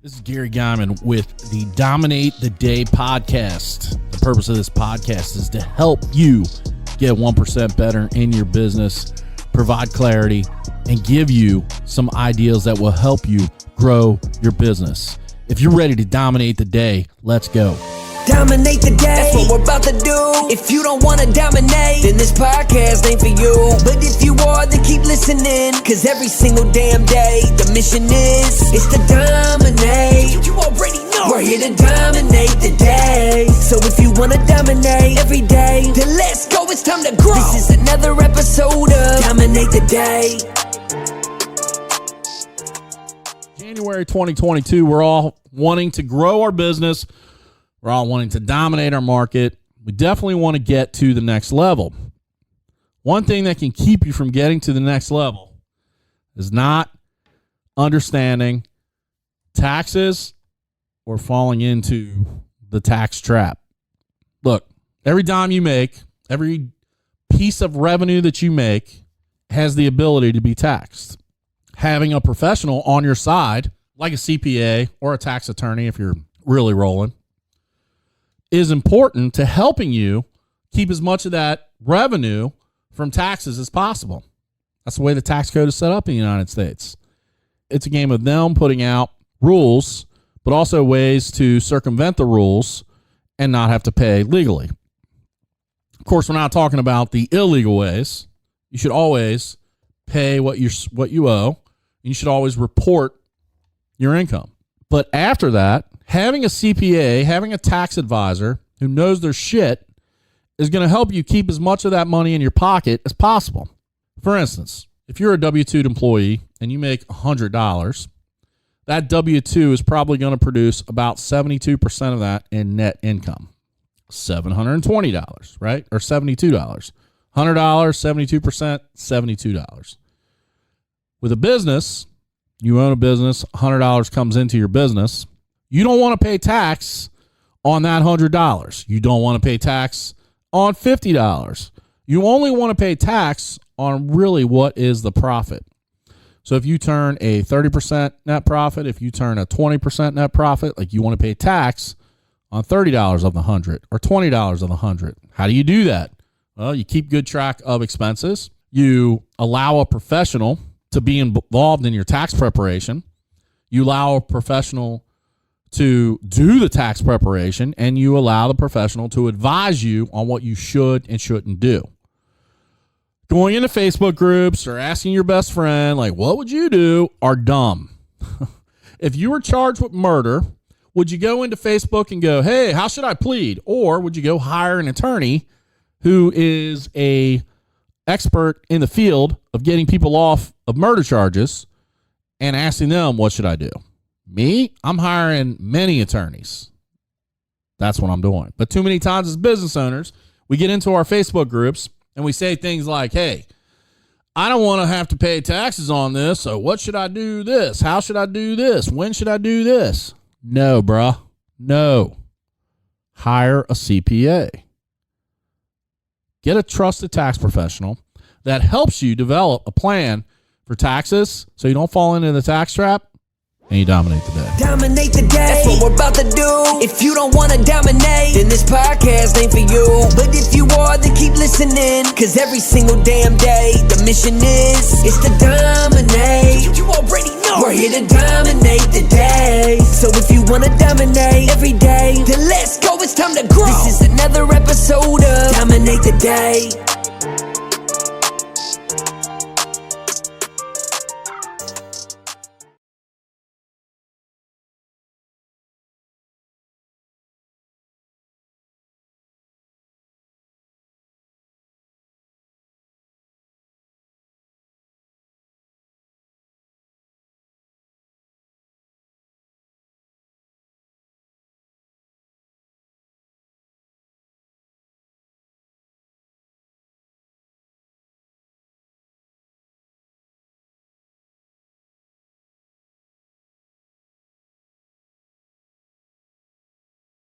This is Gary Guyman with the Dominate the Day podcast. The purpose of this podcast is to help you get 1% better in your business, provide clarity, and give you some ideas that will help you grow your business. If you're ready to dominate the day, let's go. Dominate the day, that's what we're about to do. If you don't want to dominate, then this podcast ain't for you. But if you are, then keep listening, cause every single damn day, the mission is to dominate. You already know we're here to dominate the day. So if you want to dominate every day, then let's go, it's time to grow. This is another episode of Dominate the Day. January 2022, we're all wanting to grow our business. We're all wanting to dominate our market. We definitely want to get to the next level. One thing that can keep you from getting to the next level is not understanding taxes or falling into the tax trap. Look, every dime you make, every piece of revenue that you make has the ability to be taxed. Having a professional on your side, like a CPA or a tax attorney if you're really rolling, is important to helping you keep as much of that revenue from taxes as possible. That's the way the tax code is set up in the United States. It's a game of them putting out rules, but also ways to circumvent the rules and not have to pay legally. Of course, we're not talking about the illegal ways. You should always pay what you owe. You should always report your income. But after that, having a CPA, having a tax advisor who knows their shit is going to help you keep as much of that money in your pocket as possible. For instance, if you're a W-2 employee and you make $100, that W-2 is probably going to produce about 72% of that in net income. $720, right? Or $72. $100, 72%, $72. With a business, you own a business, $100 comes into your business. You don't want to pay tax on that $100. You don't want to pay tax on $50. You only want to pay tax on really what is the profit. So if you turn a 30% net profit, if you turn a 20% net profit, like you want to pay tax on $30 of the 100 or $20 of the 100. How do you do that? Well, you keep good track of expenses. You allow a professional to be involved in your tax preparation. You allow a professional to do the tax preparation, and you allow the professional to advise you on what you should and shouldn't do. Going into Facebook groups or asking your best friend, like, what would you do, are dumb. If you were charged with murder, would you go into Facebook and go, hey, how should I plead? Or would you go hire an attorney who is a expert in the field of getting people off of murder charges and asking them, what should I do? Me, I'm hiring many attorneys. That's what I'm doing. But too many times as business owners, we get into our Facebook groups and we say things like, hey, I don't want to have to pay taxes on this, so what should I do this? How should I do this? When should I do this? No, bruh. No. Hire a CPA. Get a trusted tax professional that helps you develop a plan for taxes so you don't fall into the tax trap and you dominate the day. Dominate the day, that's what we're about to do. If you don't want to dominate, then this podcast ain't for you. But if you are, then keep listening, cause every single damn day, the mission is to dominate. You already know we're here to dominate the day. So if you want to dominate every day, then let's go, it's time to grow. This is another episode of Dominate the Day.